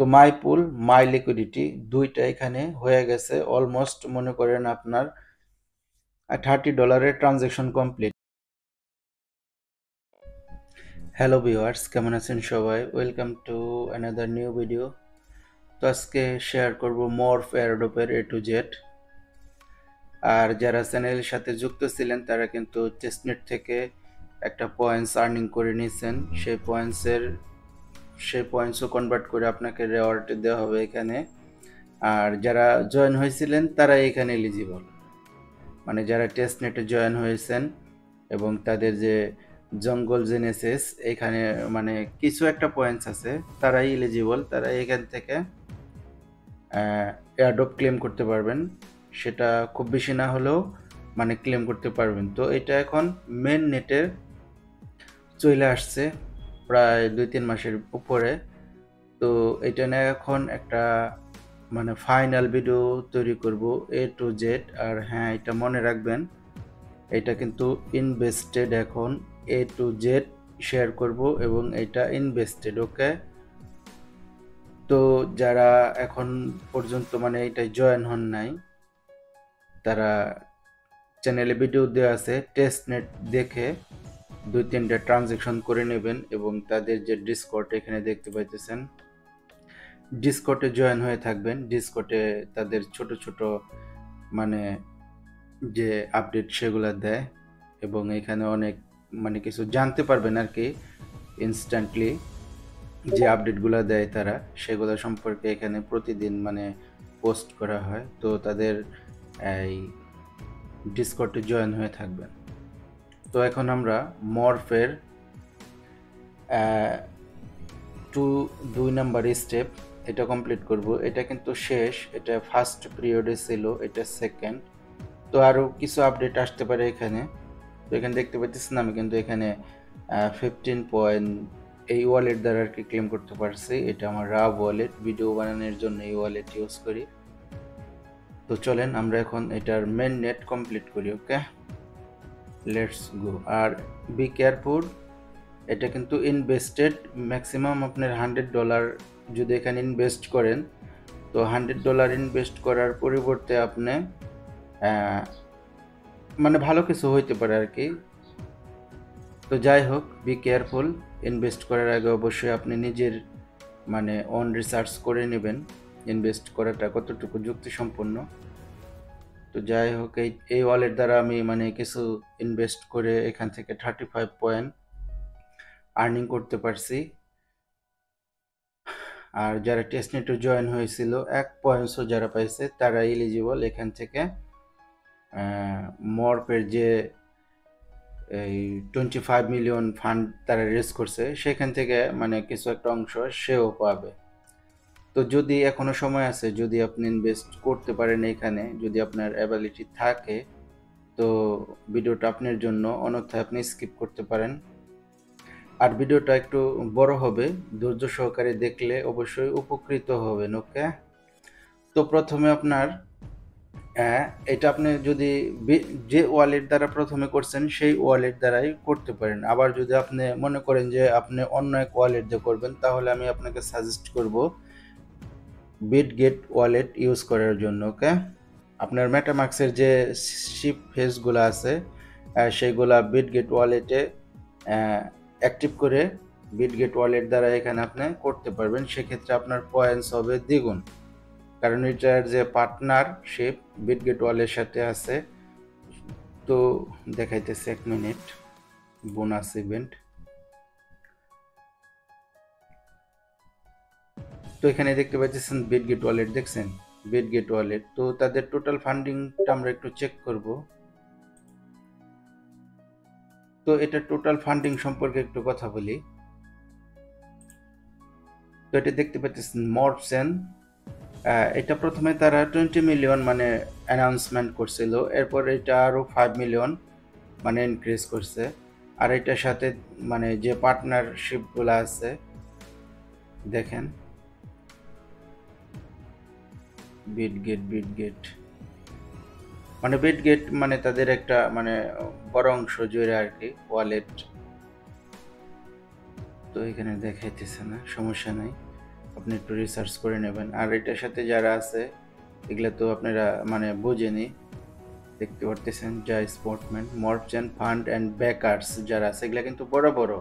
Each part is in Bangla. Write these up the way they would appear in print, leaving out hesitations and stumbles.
তো মাই পুল মাই লিকুইডিটি দুইটা এখানে হয়ে গেছে অলমোস্ট মনে করেন আপনার $30 ট্রানজ্যাকশন কমপ্লিট। হ্যালো ভিউয়ার্স, কেমন আছেন সবাই? Welcome to another new video. তো আজকে শেয়ার করব মরফ এয়ারড্রপের A to Z। আর যারা চ্যানেলের সাথে যুক্ত ছিলেন তারা কিন্তু টেস্টনেট থেকে একটা পয়েন্টস আর্নিং করে নিয়েছেন। সেই পয়েন্টসও কনভার্ট করে আপনাকে রেওয়ার্ড দেওয়া হবে এখানে। আর যারা জয়েন হয়েছিলেন তারা এখানে এলিজিবল, মানে যারা টেস্টনেটে জয়েন হয়েছেন এবং তাদের যে জঙ্গল জেনেসিস এখানে মানে কিছু একটা পয়েন্টস আছে, তারাই এলিজিবল, তারা এখান থেকে এয়ারড্রপ ক্লেম করতে পারবেন। সেটা খুব বেশি না হলেও মানে ক্লেম করতে পারবেন। তো এটা এখন মেন নেটে চলে আসছে প্রায় 2-3 মাসের উপরে। তো এটা নিয়ে এখন একটা মানে ফাইনাল ভিডিও তৈরি করব A to Z। আর হ্যাঁ, এটা মনে রাখবেন, এটা কিন্তু ইনভেস্টেড, এখন A to Z শেয়ার করব এবং এটা ইনভেস্টেড। ওকে, তো যারা এখন পর্যন্ত মানে এটা জয়েন হন নাই তারা চ্যানেলে ভিডিও দেওয়া আছে, টেস্টনেট দেখে 2-3টা ট্রানজ্যাকশন করে নেবেন এবং তাদের যে ডিসকর্ড এখানে দেখতে পাইতেছেন, ডিসকর্ডে জয়েন হয়ে থাকবেন। ডিসকর্ডে তাদের ছোট ছোট মানে যে আপডেট সেগুলো দেয় এবং এখানে অনেক মানে কিছু জানতে পারবেন আর কি। ইনস্ট্যান্টলি যে আপডেটগুলো দেয় তারা, সেগুলো সম্পর্কে এখানে প্রতিদিন মানে পোস্ট করা হয়। তো তাদের এই ডিসকর্ডে জয়েন হয়ে থাকবেন। তো এখন আমরা মরফের 2 নাম্বার স্টেপ এটা কমপ্লিট করব। এটা কিন্তু শেষ, এটা ফার্স্ট পিরিয়ডে ছিল, এটা সেকেন্ড। তো আরও কিছু আপডেট আসতে পারে এখানে। তো এখানে দেখতে পাচ্ছেন আমি কিন্তু এখানে 15 পয়েন্ট এই ওয়ালেট দ্বারা আর কি ক্লেম করতে পারছি। এটা আমার রাব ওয়ালেট, ভিডিও বানানোর জন্য এই ওয়ালেট ইউজ করি। তো চলেন আমরা এখন এটার মেন নেট কমপ্লিট করি। Okay, let's go. আর বি কেয়ারফুল, এটা কিন্তু ইনভেস্টেড। ম্যাক্সিমাম আপনার $100 যদি এখানে ইনভেস্ট করেন, তো $100 ইনভেস্ট করার পরিবর্তে আপনি মানে ভালো কিছু হইতে পারে আর কি। তো যাই হোক, বি কেয়ারফুল। ইনভেস্ট করার আগে অবশ্যই আপনি নিজের মানে অন রিসার্চ করে নেবেন ইনভেস্ট করাটা কতটুকু যুক্তিসম্পন্ন। তো যাই হোক, এই ওয়ালেট দ্বারা আমি মানে কিছু ইনভেস্ট করে এখান থেকে 35 পয়েন্ট আর্নিং করতে পারছি। আর যারা টেস্টনেটে জয়েন হয়েছিল 1 পয়েন্টসও যারা পাইছে তারা এলিজিবল এখান থেকে মরপের যে এই 25 মিলিয়ন ফান্ড তারা রেজ করছে সেখান থেকে মানে কিছু একটা অংশ সেও পাবে। তো যদি এখনো সময় আছে, যদি আপনি ইনভেস্ট করতে পারেন এখানে, যদি আপনার অ্যাবিলিটি থাকে, তো ভিডিওটা আপনার জন্য, অন্যথায় আপনি স্কিপ করতে পারেন। আর ভিডিওটা একটু বড় হবে, ধৈর্য সহকারে দেখলে অবশ্যই উপকৃত হবেন। ওকে, তো প্রথমে আপনার এটা আপনি যদি যে ওয়ালেট দ্বারা প্রথমে করছেন সেই ওয়ালেট দ্বারাই করতে পারেন। আবার যদি আপনি মনে করেন যে আপনি অন্য এক ওয়ালেট দিয়ে করবেন, তাহলে আমি আপনাকে সাজেস্ট করব বিটগেট ওয়ালেট ইউজ করার জন্য। ওকে, আপনার মেটামাক্সের যে শিপ ফেসগুলো আছে সেইগুলা বিটগেট ওয়ালেটে অ্যাক্টিভ করে বিটগেট ওয়ালেট দ্বারা এখানে আপনি করতে পারবেন। সেক্ষেত্রে আপনার পয়েন্টস হবে দ্বিগুণ, কারণ এটার যে পার্টনারশিপ বিটগেট ওয়ালের সাথে আছে। তো দেখাইতেছে 1 মিনিট বোনাস ইভেন্ট। তো এখানে দেখতে পাচ্ছেন বিটগেট ওয়ালেট, দেখছেন বিটগেট ওয়ালেট। তো তাদের টোটাল ফান্ডিংটা আমরা একটু চেক করব। তো এটা টোটাল ফান্ডিং সম্পর্কে একটু কথা বলি। তো এটা দেখতে পাচ্ছেন মরফসেন, এটা প্রথমে তারা 20 মিলিয়ন মানে অ্যানাউন্সমেন্ট করছিল, এরপর এটা আরও 5 মিলিয়ন মানে ইনক্রিজ করছে। আর এটার সাথে মানে যে পার্টনারশিপগুলো আছে দেখেন, বিটগেট মানে বিটগেট মানে তাদের একটা মানে বড় অংশ জুড়ে আর কি ওয়ালেট। তো এখানে দেখাইতেছে না, সমস্যা নাই, আপনি একটু রিসার্চ করে নেবেন। আর এটার সাথে যারা আছে এগুলা তো আপনারা মানে বুঝেনি, দেখতে পারতেছেন যা স্পোর্টম্যান, মার্চেন্ট, ফান্ড অ্যান্ড ব্যাকার্স যারা আছে এগুলা কিন্তু বড় বড়।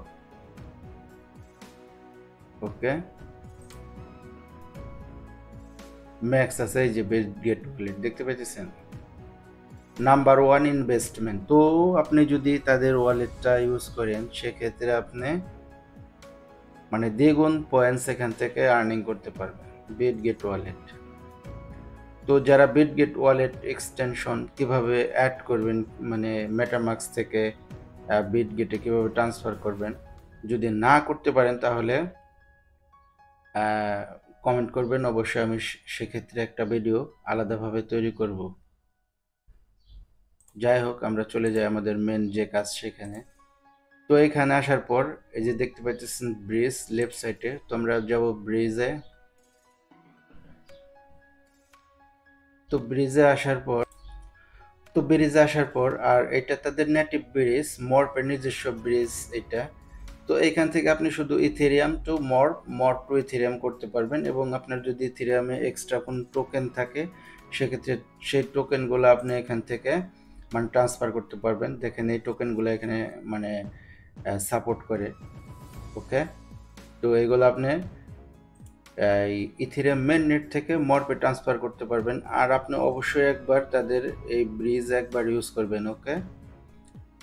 ওকে, ম্যাক্স আছে, এই যে বিটগেট ওয়ালেট দেখতে পাইতেছেন, নাম্বার 1 ইনভেস্টমেন্ট। তো আপনি যদি তাদের ওয়ালেটটা ইউজ করেন সেক্ষেত্রে আপনি মানে দ্বিগুণ পয়েন্টস এখান থেকে আর্নিং করতে পারবেন বিটগেট ওয়ালেট। তো যারা বিটগেট ওয়ালেট এক্সটেনশন কিভাবে অ্যাড করবেন, মানে মেটামাস্ক থেকে বিটগেটে কিভাবে ট্রান্সফার করবেন, যদি না করতে পারেন তাহলে কমেন্ট করবেন, অবশ্যই আমি সেক্ষেত্রে একটা ভিডিও আলাদাভাবে তৈরি করব। যাই হোক, আমরা চলে যাই আমাদের মেন যে কাজ সেখানে। তো এখানে আসার পর এই যে দেখতে পাচ্ছেন ব্রিজ লেফট সাইডে, তো আমরা যাব ব্রিজে। তো ব্রিজে আসার পর আর এটা তাদের নেটিভ ব্রিজ, মর্পের নিজস্ব ব্রিজ এটা। তো এখান থেকে আপনি শুধু ইথেরিয়াম টু মর্প টু ইথেরিয়াম করতে পারবেন, এবং আপনার যদি ইথেরিয়ামে এক্সট্রা কোনো টোকেন থাকে সেক্ষেত্রে সেই টোকেনগুলো আপনি এখান থেকে মানে ট্রান্সফার করতে পারবেন। দেখেন এই টোকেনগুলো এখানে মানে সাপোর্ট করে। ওকে, তো এইগুলো আপনি এই ইথেরিয়াম মেন নেট থেকে মর্পে ট্রান্সফার করতে পারবেন। আর আপনি অবশ্যই একবার তাদের এই ব্রিজ একবার ইউজ করবেন। ওকে,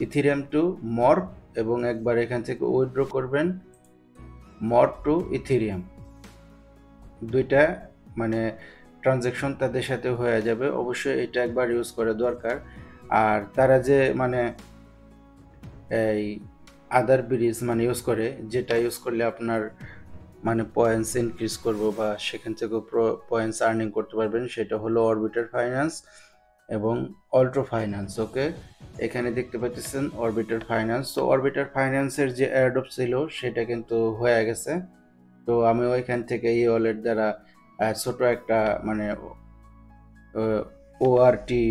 ইথেরিয়াম টু মর্প, এবং একবার এখান থেকে উইথড্র করবেন মর্প টু ইথেরিয়াম, দুইটা মানে ট্রানজ্যাকশন তাদের সাথে হয়ে যাবে। অবশ্যই এটা একবার ইউজ করা দরকার। আর তারা যে মানে এই আদার ব্রিজ মানে ইউজ করে, যেটা ইউজ করলে আপনার মানে পয়েন্টস ইনক্রিজ করবো বা সেখান থেকে পয়েন্টস আর্নিং করতে পারবেন, সেটা হলো অরবিটার ফাইন্যান্স এবং অল্ট্রো ফাইন্যান্স। ওকে, এখানে দেখতে পাচ্ছেন অরবিটার ফাইন্যান্স। তো অরবিটার ফাইন্যান্সের যে এয়ারড্রপ ছিল সেটা কিন্তু হয়ে গেছে। তো আমি ওইখান থেকে এই ওয়ালেট দ্বারা ছোট একটা মানে ওআরটি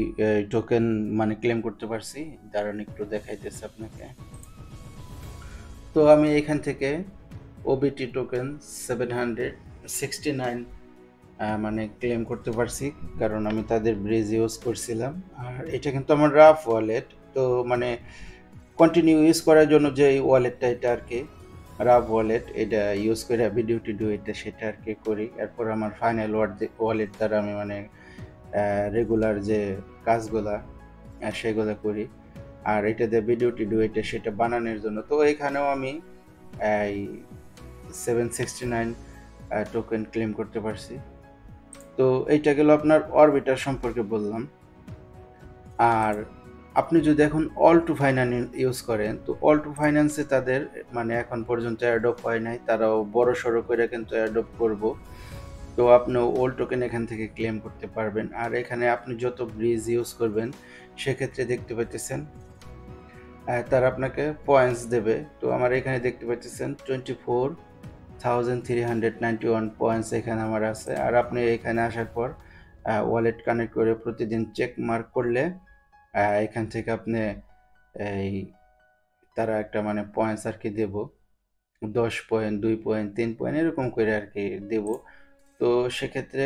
টোকেন মানে ক্লেম করতে পারছি। দাঁড়ান একটু দেখাইতেছে আপনাকে। তো আমি এখান থেকে ওবিটি টোকেন 769 মানে ক্লেম করতে পারছি, কারণ আমি তাদের ব্রিজ ইউজ করছিলাম। আর এটা কিন্তু আমার রাফ ওয়ালেট, তো মানে কন্টিনিউ ইউজ করার জন্য যে ওয়ালেটটা এটা আর কি রাফ ওয়ালেট, এটা ইউজ করে ভিডিও টিডিও এটা সেটা আর কি করি। এরপর আমার ফাইনাল ওয়ালেট দ্বারা আমি মানে রেগুলার যে কাজগুলা সেগুলো করি। আর এটা দিয়ে ভিডিও টিডিও এটা সেটা বানানোর জন্য, তো এখানেও আমি এই 769 টোকেন ক্লেম করতে পারছি। তো এইটা গেল আপনার অরবিটার সম্পর্কে বললাম। আর আপনি যদি এখন অল টু ফাইন্যান্স ইউজ করেন, তো অল টু ফাইন্যান্সে তাদের মানে এখন পর্যন্ত অ্যাডপ হয় নাই, তারাও বড় সড়ো করে কিন্তু অ্যাডপ করব। তো আপনি ওল্ড টোকেন এখান থেকে ক্লেম করতে পারবেন। আর এখানে আপনি যত ব্রিজ ইউজ করবেন সেক্ষেত্রে দেখতে পাচ্ছেন তারা আপনাকে পয়েন্টস দেবে। তো আমার এখানে দেখতে পাচ্ছেন 24,391 পয়েন্টস এখানে আমার আছে। আর আপনি এখানে আসার পর ওয়ালেট কানেক্ট করে প্রতিদিন চেক মার্ক করলে এখান থেকে আপনি এই তারা একটা মানে পয়েন্টস আর কি দেবো, 10 পয়েন্ট, 2 পয়েন্ট, 3 পয়েন্ট এরকম করে আর কি দেবো। তো সেক্ষেত্রে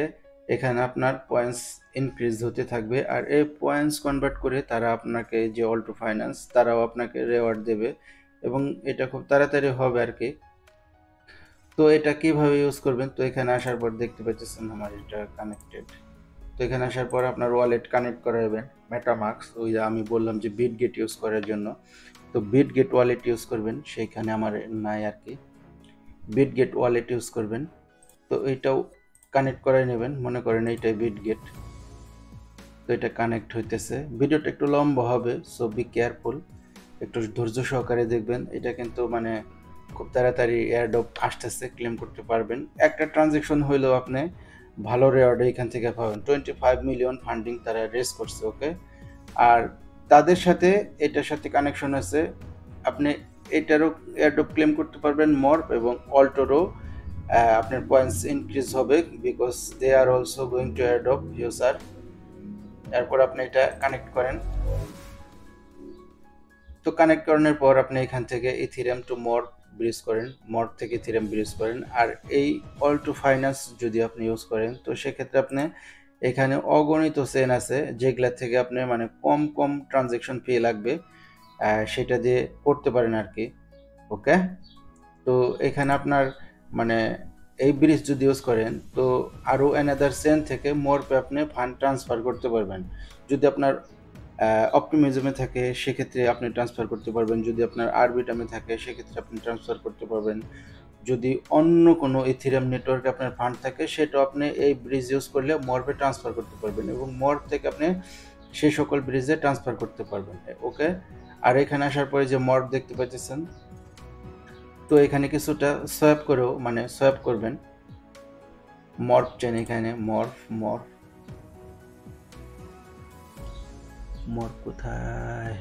এখানে আপনার পয়েন্টস ইনক্রিজ হতে থাকবে। আর এই পয়েন্টস কনভার্ট করে তারা আপনাকে যে অল্টো ফাইন্যান্স তারাও আপনাকে রেওয়ার্ড দেবে, এবং এটা খুব তাড়াতাড়ি হবে আর কি। তো এটা কিভাবে ইউজ করবেন, তো এখানে আসার পর দেখতে পাচ্ছেন আমার এটা কানেক্টেড। তো এখানে আসার পর আপনার ওয়ালেট কানেক্ট করাবেন মেটামাস্ক, ওই যে আমি বললাম যে বিটগেট ইউজ করার জন্য। তো বিটগেট ওয়ালেট ইউজ করবেন, সেইখানে আমার নাই আর কি। বিটগেট ওয়ালেট ইউজ করবেন, তো এইটাও কানেক্ট করাই নেবেন, মনে করেন এইটাই বিটগেট। তো এটা কানেক্ট হইতেছে, ভিডিওটা একটু লম্বা হবে, সো বি কেয়ারফুল, একটু ধৈর্য সহকারে দেখবেন। এটা কিন্তু মানে খুব তাড়াতাড়ি এয়ারড্রপ আসতেছে, ক্লেম করতে পারবেন। একটা ট্রানজ্যাকশন হইলেও আপনি ভালো রেওয়ার্ড এখান থেকে পাবেন। 25 মিলিয়ন ফান্ডিং তারা রেজ করছে। ওকে, আর তাদের সাথে এটার সাথে কানেকশন আছে, আপনি এটারও এয়ারড্রপ ক্লেম করতে পারবেন মর্প এবং অল্টোরও আপনার পয়েন্টস ইনক্রিজ হবে, because they are also going to airdrop user. এরপর আপনি এটা কানেক্ট করেন। তো কানেক্ট করানোর পর আপনি এখান থেকে ইথেরিয়াম টু মর্প ব্রিজ করেন, মর্ফ থেকে ইথেরিয়াম ব্রিজ করেন, আর এই অল্টো ফাইন্যান্স যদি আপনি ইউজ করেন, তো সেক্ষেত্রে আপনি এখানে অগণিত চেন আছে যেগুলা থেকে আপনি মানে কম কম ট্রানজ্যাকশন ফি লাগবে, সেটা দিয়ে করতে পারেন আর কি। ওকে, তো এখানে আপনার মানে এই ব্রিজ যদি ইউজ করেন, তো আরও অ্যানাদার চেন থেকে মর্ফে আপনি ফান্ড ট্রান্সফার করতে পারবেন। যদি আপনার অপটিমিজমে থাকে সেক্ষেত্রে আপনি ট্রান্সফার করতে পারবেন, যদি আপনার আরবিটামে থাকে সেক্ষেত্রে আপনি ট্রান্সফার করতে পারবেন, যদি অন্য কোনো ইথেরিয়াম নেটওয়ার্কে আপনার ফান্ড থাকে সেটাও আপনি এই ব্রিজ ইউজ করলে মর্ফে ট্রান্সফার করতে পারবেন, এবং মর্ফ থেকে আপনি সেই সকল ব্রিজে ট্রান্সফার করতে পারবেন। ওকে, আর এখানে আসার পরে যে মর্ফ দেখতে পাচ্ছেন, তো এখানে কিছুটা সোয়াপ করেও মানে সোয়াপ করবেন মর্ফ চেন, এখানে মর্ফ মর্ফ মর্ফ কোথায়,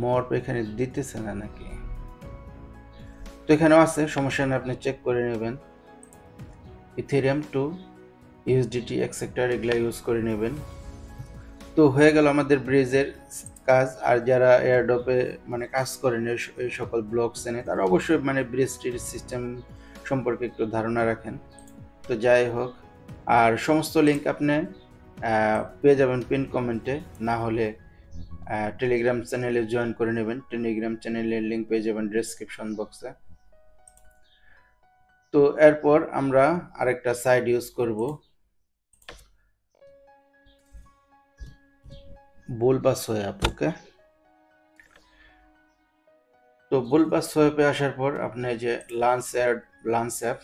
মর্ফ এখানে দিতেছে না নাকি, তো এখানেও আছে, সমস্যা নেই, আপনি চেক করে নেবেন। ইথেরিয়াম টু ইউএসডিটি এক্সেট্রা এগুলা ইউজ করে নেবেন। তো হয়ে গেল আমাদের ব্রিজের কাজ। আর যারা এয়ারড্রপে মানে কাজ করেন এই সকল ব্লক চেনে, তারা অবশ্যই মানে ব্রিজটির সিস্টেম সম্পর্কে একটু ধারণা রাখেন। তো যাই হোক, আর সমস্ত লিঙ্ক আপনি পেয়ে যাবেন পিন কমেন্টে, না হলে টেলিগ্রাম চ্যানেলে জয়েন করে নেবেন, টেলিগ্রাম চ্যানেলের লিঙ্ক পেয়ে যাবেন ডেসক্রিপশন বক্সে। তো এরপর আমরা আরেকটা সাইট ইউজ করব, বুলবাস সোয়াপ। ওকে, তো বুলবাস সোয়াপে আসার পর আপনি যে লাঞ্চ অ্যাপ,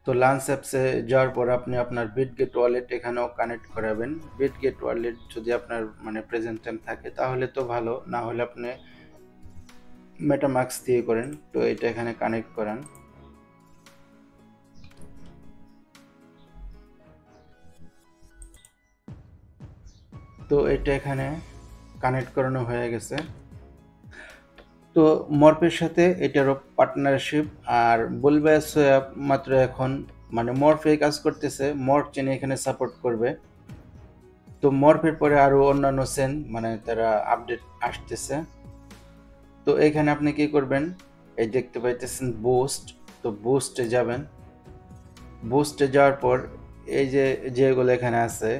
তো লাঞ্চ অ্যাপসে যাওয়ার পর আপনি আপনার বিটগেট ওয়ালেট এখানেও কানেক্ট করাবেন। বিটগেট ওয়ালেট যদি আপনার মানে প্রেজেন্ট টাইম থাকে তাহলে তো ভালো, না হলে আপনি মেটামাস্ক দিয়ে করেন। তো এটা এখানে কানেক্ট করান। তো এটা এখানে কানেক্ট করানো হয়ে গেছে। তো মর্ফের সাথে এটারও পার্টনারশিপ, আর বুলবাস সোয়াপ মাত্র এখন মানে মর্ফে কাজ করতেছে, মর্ফ চেনে এখানে সাপোর্ট করবে। তো মর্ফের পরে আরও অন্যান্য চেন মানে তারা আপডেট আসতেছে। তো এখানে আপনি কি করবেন, এই দেখতে পাইতেছেন বুস্ট, তো বুস্টে যাবেন। বুস্টে যাওয়ার পর এই যে যেগুলো এখানে আছে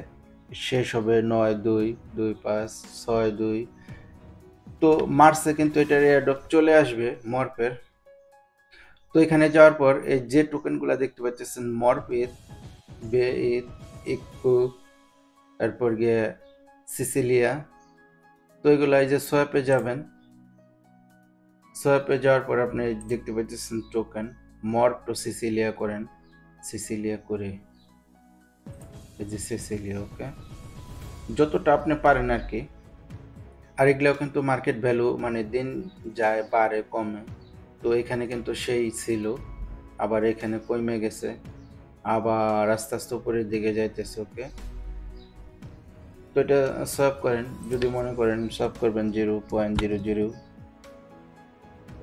শেষ হবে 9-2-2-5-6-2, তো মার্চে কিন্তু এটার এয়ারড্রপ চলে আসবে মর্ফের। তো এখানে যাওয়ার পর এই যে টোকেনগুলো দেখতে পাচ্ছেন মর্ফ ইথ, বে ইথ, ইকু, তারপর গিয়ে সিসিলিয়া, তো এগুলো এই যে সোয়াপে যাবেন। সোয়াপে যাওয়ার পর আপনি দেখতে পাচ্ছেন টোকেন মর্ফ টু সিসিলিয়া করেন, সিসিলিয়া করে এই যে সিসিলিয়া। ওকে, যতটা আপনি পারেন আর কি। আর এগুলাও কিন্তু মার্কেট ভ্যালু মানে দিন যায় বাড়ে কমে, তো এখানে কিন্তু সেই ছিল, আবার এখানে কমে গেছে, আবার আস্তে আস্তে উপরের দিকে যাইতেছে। ওকে, তো এটা সোয়াপ করেন, যদি মনে করেন সোয়াপ করবেন 0.00,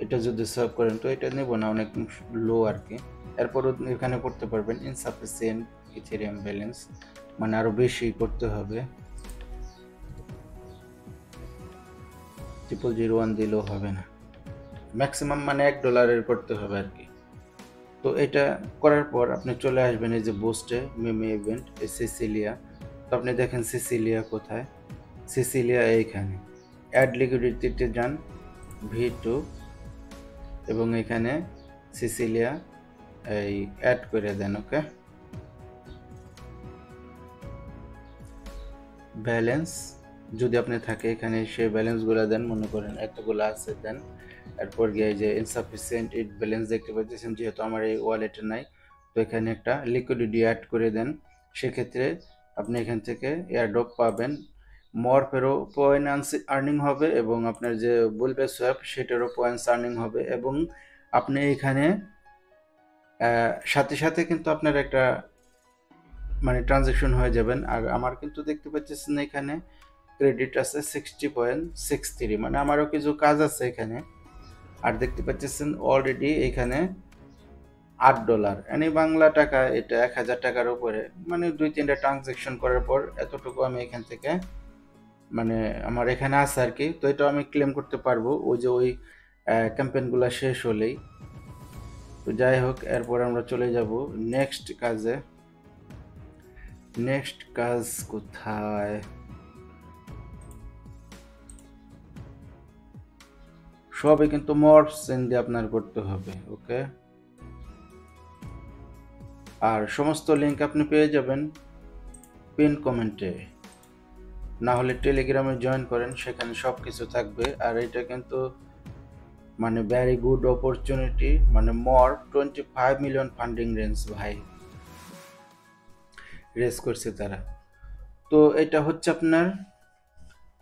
এটা যদি সোয়াপ করেন তো এটা নেব না, অনেক লো আর কি। এরপরও এখানে করতে পারবেন ইনসাফিসিয়েন্ট ইথেরিয়াম ব্যালেন্স, মানে আরো বেশি করতে হবে, 0001 দিলেও হবে না, ম্যাক্সিমাম মানে $1 করতে হবে আর কি। তো এটা করার পর আপনি চলে আসবেন এই যে বুস্টে মিমি ইভেন্ট, এই সিসিলিয়া। তো আপনি দেখেন সিসিলিয়া কোথায়, সিসিলিয়া এইখানে অ্যাড লিকুইডিটিতে যান, V2, এবং এখানে সিসিলিয়া এই অ্যাড করে দেন। ওকে, ব্যালেন্স যদি আপনি থাকে এখানে সেই ব্যালেন্সগুলো দেন, মনে করেন এতগুলো আছে দেন। এরপর গিয়ে যে ইনসাফিসিয়েন্ট ইট ব্যালেন্স দেখতে পাচ্ছেন, যেহেতু আমার এই ওয়ালেটে নাই, তো এখানে একটা লিকুইডিটি অ্যাড করে দেন। সেক্ষেত্রে আপনি এখান থেকে এয়ারড্রপ পাবেন, মর্ফেরও পয়েন্ট আর্নিং হবে, এবং আপনার যে বুলবাস সোয়াপ সেটারও পয়েন্টস আর্নিং হবে, এবং আপনি এখানে সাথে সাথে কিন্তু আপনার একটা মানে ট্রানজ্যাকশন হয়ে যাবেন। আর আমার কিন্তু দেখতে পাচ্ছেন এখানে ক্রেডিট আছে 60.63, মানে আমারও কিছু কাজ আছে এখানে। আর দেখতে পাচ্ছেন অলরেডি এখানে $8, মানে বাংলা টাকা এটা 1000 টাকার উপরে, মানে 2-3টা ট্রানজ্যাকশন করার পর এতটুকু আমি এখান থেকে মানে আমার এখানে আছে আর কি। তো এটা আমি ক্লেম করতে পারবো ওই যে ওই ক্যাম্পেইনগুলো শেষ হলেই। তো যাই হোক, এরপর আমরা চলে যাব নেক্সট কাজে। নেক্সট কাজ কোথায়? সবই কিন্তু মর্ফ চেন দিয়ে আপনার করতে হবে, ওকে। আর সমস্ত লিঙ্ক আপনি পেয়ে যাবেন পিন কমেন্টে, না হলে টেলিগ্রামে জয়েন করেন, সেখানে সব কিছু থাকবে। আর এটা কিন্তু মানে ভেরি গুড অপরচুনিটি, মানে মর্ফ 25 মিলিয়ন ফান্ডিং রেঞ্জ ভাই রেজ করছে তারা। তো এটা হচ্ছে আপনার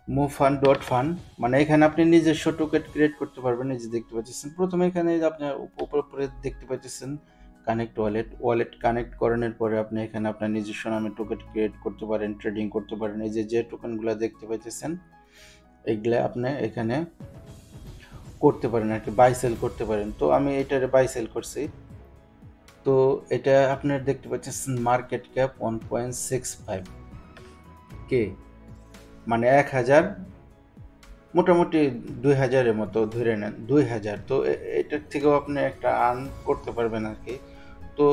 MoveFund.Fund, মানে এখানে আপনি নিজস্ব টোকেন ক্রিয়েট করতে পারবেন। এই যে দেখতে পাচ্ছেন প্রথমে এখানে আপনি উপরে দেখতে পাচ্ছেন কানেক্ট ওয়ালেট কানেক্ট করানোর পরে আপনি এখানে আপনার নিজস্ব নামে টোকেন ক্রিয়েট করতে পারেন, ট্রেডিং করতে পারেন। এই যে টোকেনগুলো দেখতে পাচ্ছেন এগুলা আপনি এখানে করতে পারেন আর কি, বাই সেল করতে পারেন। তো আমি এটারে বাই সেল করছি। তো এটা আপনার দেখতে পাচ্ছেন মার্কেট ক্যাপ 1.65 কে, মানে 1000, মোটামুটি 2000-এর মতো ধরে নেন, 2000। তো এটার থেকেও আপনি একটা আর্ন করতে পারবেন আর কি। তো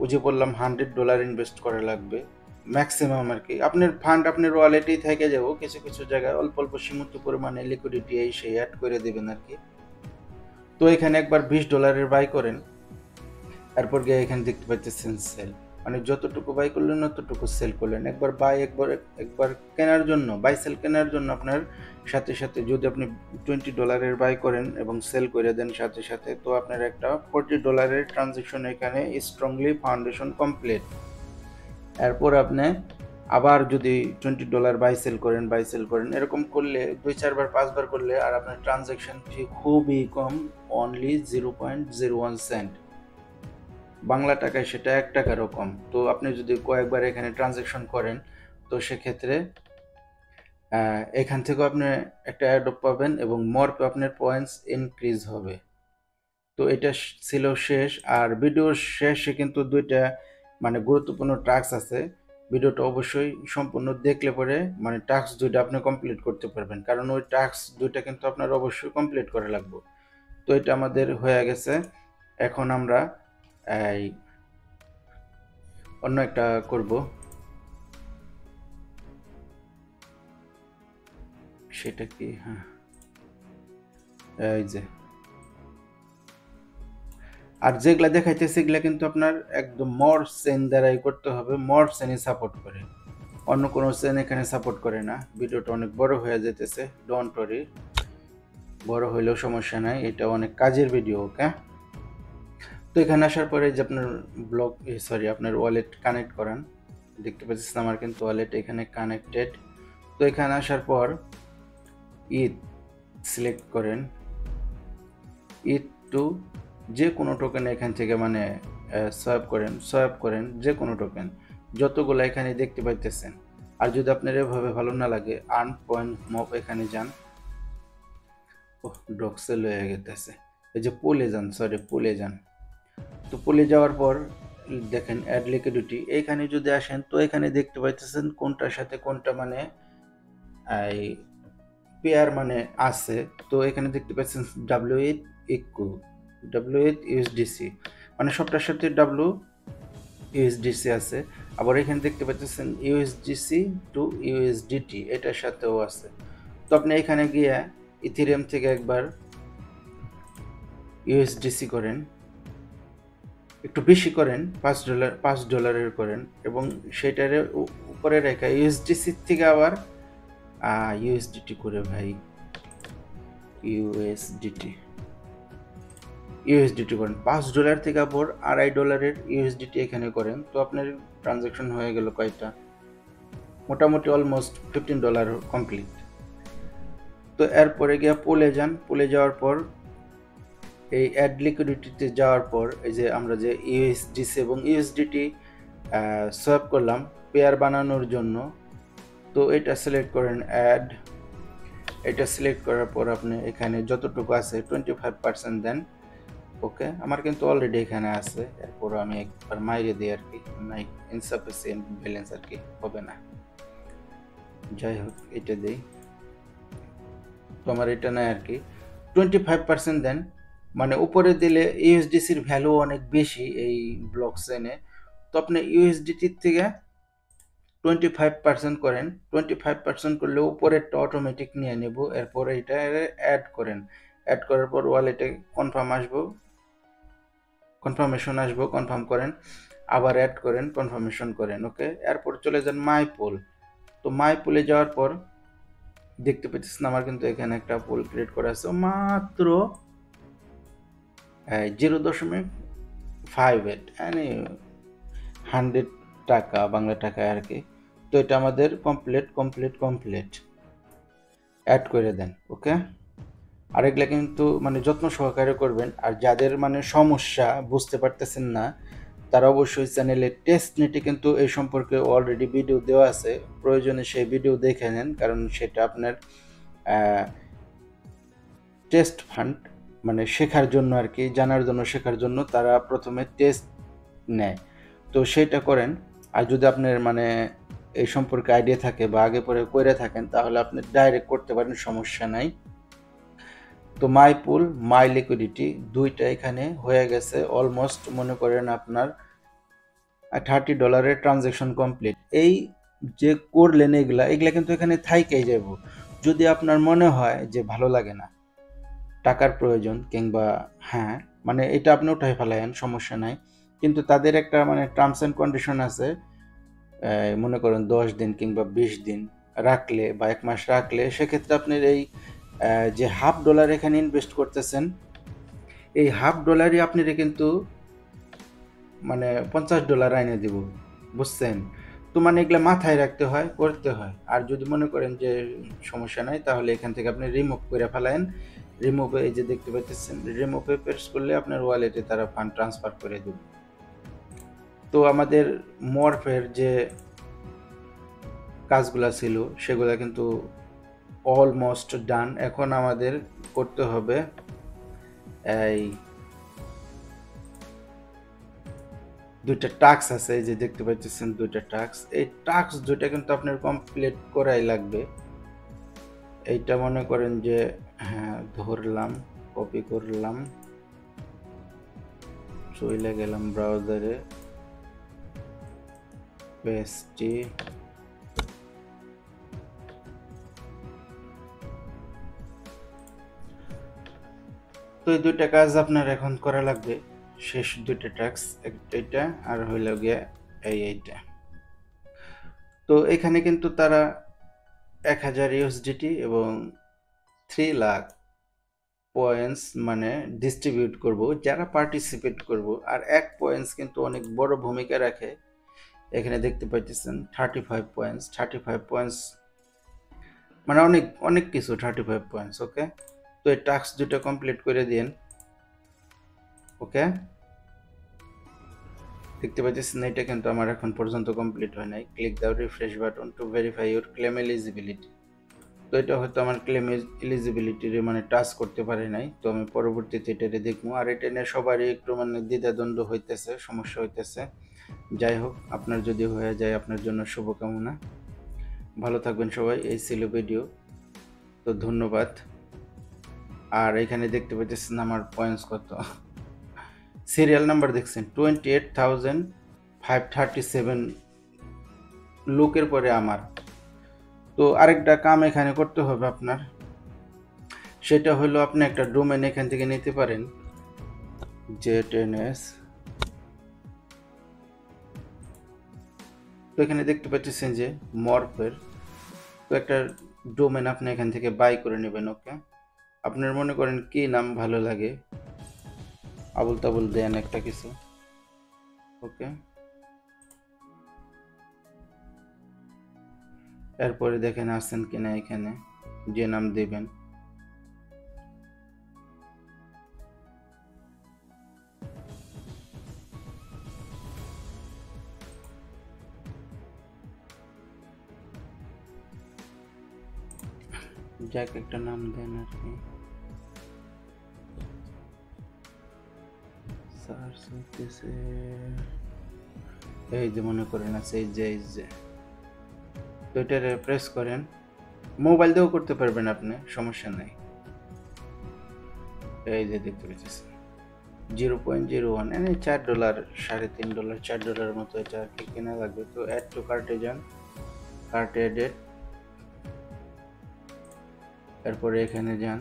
ওই যে বললাম $100 ইনভেস্ট করা লাগবে ম্যাক্সিমাম আর কি। আপনার ফান্ড আপনার ওয়ালেটেই থেকে যাব, কিছু কিছু জায়গায় অল্প অল্প সীমিত পরিমাণে লিকুইডিটি এই সেই অ্যাড করে দেবেন আর কি। তো এখানে একবার $20 বাই করেন, তারপর গিয়ে এখানে দেখতে পাচ্ছেন সেল, মানে যতটুকু বাই করলেন ততটুকু সেল করলেন। একবার বাই একবার কেনার জন্য, বাই সেল কেনার জন্য আপনার সাথে সাথে যদি আপনি $20 বাই করেন এবং সেল করে দেন সাথে সাথে, তো আপনার একটা $40 ট্রানজেকশন এখানে স্ট্রংলি ফাউন্ডেশন কমপ্লিট। এরপর আপনি আবার যদি $20 বাই সেল করেন এরকম করলে 2-4 বার 5 বার করলে আর আপনার ট্রানজেকশন ফি খুবই কম, অনলি 0.01 সেন্ট, বাংলা টাকায় সেটা 1 টাকারও কম। তো আপনি যদি কয়েকবার এখানে ট্রানজ্যাকশন করেন তো সেক্ষেত্রে এখান থেকেও আপনি একটা অ্যাডপ পাবেন এবং মর্পে আপনার পয়েন্টস ইনক্রিজ হবে। তো এটা ছিল শেষ। আর ভিডিওর শেষে কিন্তু দুইটা মানে গুরুত্বপূর্ণ টাস্ক আছে, ভিডিওটা অবশ্যই সম্পূর্ণ দেখলে পরে মানে টাস্ক দুইটা আপনি কমপ্লিট করতে পারবেন, কারণ ওই টাস্ক দুইটা কিন্তু আপনার অবশ্যই কমপ্লিট করা লাগবে। তো এটা আমাদের হয়ে গেছে। এখন আমরা এই অন্য একটা করব, সেটা কি? হ্যাঁ, এই যে আর যেগুলা দেখাইতেছে এগুলা কিন্তু আপনার একদম মর্ফ চেন দ্বারাই করতে হবে, মর্ফ চেনই সাপোর্ট করে, অন্য কোনো চেন এখানে সাপোর্ট করে না। ভিডিওটা অনেক বড় হয়ে যেতেছে, ডোন্ট ওয়ারি, বড় হইলেও সমস্যা নাই, এটা অনেক কাজের ভিডিও, ওকে। তো এখানে আসার পরে যে আপনার আপনার ওয়ালেট কানেক্ট করান, দেখতে পাচ্ছেন আমার কিন্তু ওয়ালেট এখানে কানেক্টেড। তো এখানে আসার পর ইথ সিলেক্ট করেন, ইথ টু যে কোনো টোকেন এখান থেকে মানে সোয়াপ করেন যে কোনো টোকেন, যতগুলো এখানে দেখতে পাইতেছেন। আর যদি আপনার এভাবে ভালো না লাগে আর্ন পয়েন্ট মপ এখানে যান, ডক্সেল হয়ে গেতেছে, এই যে পুলে যান। তো পুলে যাওয়ার পর দেখেন অ্যাড লিকুইডিটি, এইখানে যদি আসেন তো এখানে দেখতে পাইতেছেন কোনটার সাথে কোনটা মানে এই পেয়ার মানে আছে। তো এখানে দেখতে পাচ্ছেন W8 USDC, মানে সবটার সাথে USDC আছে। আবার এখানে দেখতে পাচ্ছেন USDC টু USDT, এটার সাথেও আছে। তো আপনি এখানে গিয়ে ইথেরিয়াম থেকে একবার USDC করেন, একটু বেশি করেন, $5 করেন এবং সেটার উপরে রেখে USDC থেকে আবার USDT করে ভাই, USDT করেন $5 থেকে আবার $2.5 USDT এখানে করেন। তো আপনার ট্রানজাকশন হয়ে গেল কয়টা, মোটামুটি অলমোস্ট $15 কমপ্লিট। তো এরপরে গিয়ে পুলে যাওয়ার পর এই অ্যাড লিকুইডিটিতে যাওয়ার পর এই যে আমরা যে USDC এবং USDT সোয়াপ করলাম পেয়ার বানানোর জন্য, তো এটা সিলেক্ট করেন অ্যাড, এটা সিলেক্ট করার পর আপনি এখানে যতটুকু আছে 25% দেন, ওকে। আমার কিন্তু অলরেডি এখানে আছে, এরপর আমি একবার মাইরে দিই আর কি, নাই ইনসাফিসিয়েন্ট ব্যালেন্স আর কি, হবে না। যাই হোক এটা দেই। তো আমার এটা নাই আর কি। 25% দেন, মানে উপরে দিলে ইউএসডিসির ভ্যালু অনেক বেশি এই ব্লক চেইনে। তো আপনি ইউএসডিটির থেকে 25% করেন। 25% করলে উপরেরটা অটোমেটিক নিয়ে নেব, এরপরে এটা অ্যাড করেন। অ্যাড করার পর ওয়ালেটে কনফার্মেশন আসবো, কনফার্ম করেন, আবার অ্যাড করেন, কনফার্মেশন করেন। ওকে, এরপর চলে যান মাই পুল। তো মাই পুলে যাওয়ার পর দেখতে পাচ্ছেন আমার কিন্তু এখানে একটা পুল ক্রিয়েট করা আছে মাত্র 0.58, মানে 100 টাকা বাংলা টাকায় আর কি। তো এটা আমাদের কমপ্লিট অ্যাড করে দেন। ওকে, আর এগুলা কিন্তু মানে যত্ন সহকারে করবেন। আর যাদের মানে সমস্যা বুঝতে পারতেছেন না, তারা অবশ্যই চ্যানেলে টেস্ট নেটে কিন্তু এই সম্পর্কে অলরেডি ভিডিও দেওয়া আছে, প্রয়োজনে সেই ভিডিও দেখে নেন, কারণ সেটা আপনার টেস্ট ফান্ড, মানে শেখার জন্য আর কি, জানার জন্য, শেখার জন্য তারা প্রথমে টেস্ট নেয়। তো সেটা করেন। আর যদি আপনার মানে এই সম্পর্কে আইডিয়া থাকে বা আগে পরে করে থাকেন, তাহলে আপনি ডাইরেক্ট করতে পারেন, সমস্যা নাই। তো মাই পুল, মাই লিকুইডিটি দুইটা এখানে হয়ে গেছে। অলমোস্ট মনে করেন আপনার $30 ট্রানজ্যাকশন কমপ্লিট। এই যে করলেন এগুলা কিন্তু এখানে থাইকেই যাব। যদি আপনার মনে হয় যে ভালো লাগে না, টাকার প্রয়োজন, কিংবা হ্যাঁ মানে এটা আপনি উঠাই ফেলায়েন, সমস্যা নাই। কিন্তু তাদের একটা মানে টার্মস অ্যান্ড কন্ডিশন আছে, মনে করেন 10 দিন কিংবা 20 দিন রাখলে বা 1 মাস রাখলে, সেক্ষেত্রে আপনার এই যে $50 এখানে ইনভেস্ট করতেছেন, এই $50 আপনারা কিন্তু মানে $50 আইনে দিব, বুঝছেন? তো মানে এগুলা মাথায় রাখতে হয়, করতে হয়। আর যদি মনে করেন যে সমস্যা নাই, তাহলে এখান থেকে আপনি রিমুভ করে ফেলায়েন। রিমুভে এই যে দেখতে পাচ্ছেন, রিমুভে প্রেস করলে আপনার ওয়ালেটে তারা ফান্ড ট্রান্সফার করে দেবে। তো আমাদের মরফের যে কাজগুলা ছিল সেগুলা কিন্তু অলমোস্ট ডান। এখন আমাদের করতে হবে এই দুইটা টাস্ক আছে, এই যে দেখতে পাচ্ছেন দুইটা টাস্ক। এই টাস্ক দুইটা কিন্তু আপনার কমপ্লিট করাই লাগবে। এইটা মনে করেন যে হ্যাঁ ধরলাম, কপি করলাম, চলে গেলাম ব্রাউজারে, পেস্টি, তো এই দুইটা কাজ আপনার এখন করা লাগবে। শেষ দুইটা টাস্ক, এইটা আর হইল গিয়ে এইটা। তো এখানে কিন্তু তারা 1000 ইউএসডিটি এবং 3 লাখ পয়েন্টস মানে ডিস্ট্রিবিউট করব যারা পার্টিসিপেট করব। আর 1 পয়েন্টস কিন্তু অনেক বড় ভূমিকা রাখে। এখানে দেখতে পাইতেছেন 35 পয়েন্টস, 35 পয়েন্টস মানে অনেক অনেক কিছু, 35 পয়েন্টস। ওকে, তো এই টাস্ক দুটো কমপ্লিট করে দিন। ওকে, দেখতে পাচ্ছেন এটা কিন্তু আমার এখন পর্যন্ত কমপ্লিট হয় নাই। ক্লিক দাও refresh button to verify your claim eligibility. তো এটা হয়তো আমার ক্লেম এলিজিবিলিটির মানে টাচ করতে পারি নাই, তো আমি পরবর্তীতে এটারে দেখবো। আর এটা নিয়ে সবারই একটু মানে দ্বিধাদ্বন্দ্ব হইতেছে, সমস্যা হইতেছে। যাই হোক, আপনার যদি হয়ে যায় আপনার জন্য শুভকামনা। ভালো থাকবেন সবাই। এই ছিল ভিডিও, তো ধন্যবাদ। আর এখানে দেখতে পাচ্ছেন আমার পয়েন্টস কত, সিরিয়াল নাম্বার দেখছেন 28,537 লোকের পরে আমার। তো আরেকটা কাম এখানে করতে হবে আপনার, সেটা হলো আপনি একটা ডোমেন এখান থেকে নিতে পারেন, JTNS। তো এখানে দেখতে পাচ্ছেন যে মরফের, তো একটা ডোমেন আপনি এখান থেকে বাই করে নেবেন। ওকে, আপনার মনে করেন কি নাম ভালো লাগে, আবুল তাবুল দেন একটা কিছু। ওকে, এরপরে দেখেন আসছেন কিনা, এখানে যে নাম দেবেন। যাক একটা নাম দেন আর কি, সার্চ হইতেছে, এই যে মনে করেন আছে এই যে তো এটারে প্রেস করেন, মোবাইল দিয়েও করতে পারবেন আপনি, সমস্যা নাই। এই যে দেখতে পাচ্ছেন 0.01 মানে $4, $3.5, $4 মতো এটা আর কি কেনা লাগবে। তো অ্যাড টু কার্টে যান, কার্টে অ্যাডেড, তারপরে এখানে যান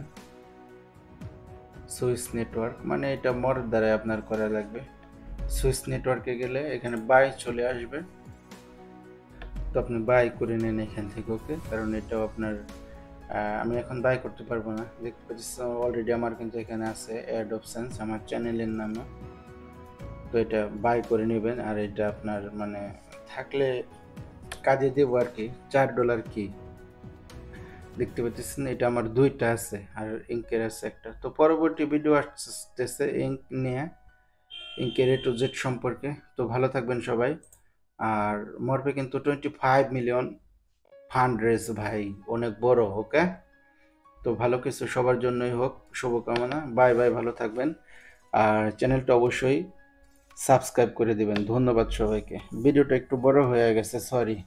সুইস নেটওয়ার্ক, মানে এটা মোর দ্বারা আপনার করা লাগবে। সুইস নেটওয়ার্কে গেলে এখানে বাই চলে আসবে, তো আপনি বাই করে নেন এখান থেকে, ওকে। কারণ এটাও আপনার আমি এখন বাই করতে পারবো না, দেখতে পাচ্ছি অলরেডি আমার কিন্তু এখানে আছে অ্যাড অপশনস আমার চ্যানেলের নামে। তো এটা বাই করে নেবেন, আর এটা আপনার মানে থাকলে কাজে দেবো আর কি। $4 কি দেখতে পাচ্ছেন, এটা আমার 2টা আছে আর ইঙ্কের আছে একটা। তো পরবর্তী ভিডিও আসতেছে ইঙ্ক নিয়ে, ইঙ্কের A to Z সম্পর্কে। তো ভালো থাকবেন সবাই। আর মরবে কিন্তু 25 মিলিয়ন ফান্ড রেজ ভাই, অনেক বড়, ওকে। তো ভালো কিছু সবার জন্যই হোক, শুভকামনা। বাই বাই, ভালো থাকবেন। আর চ্যানেলটা অবশ্যই সাবস্ক্রাইব করে দিবেন। ধন্যবাদ সবাইকে। ভিডিওটা একটু বড় হয়ে গেছে, সরি।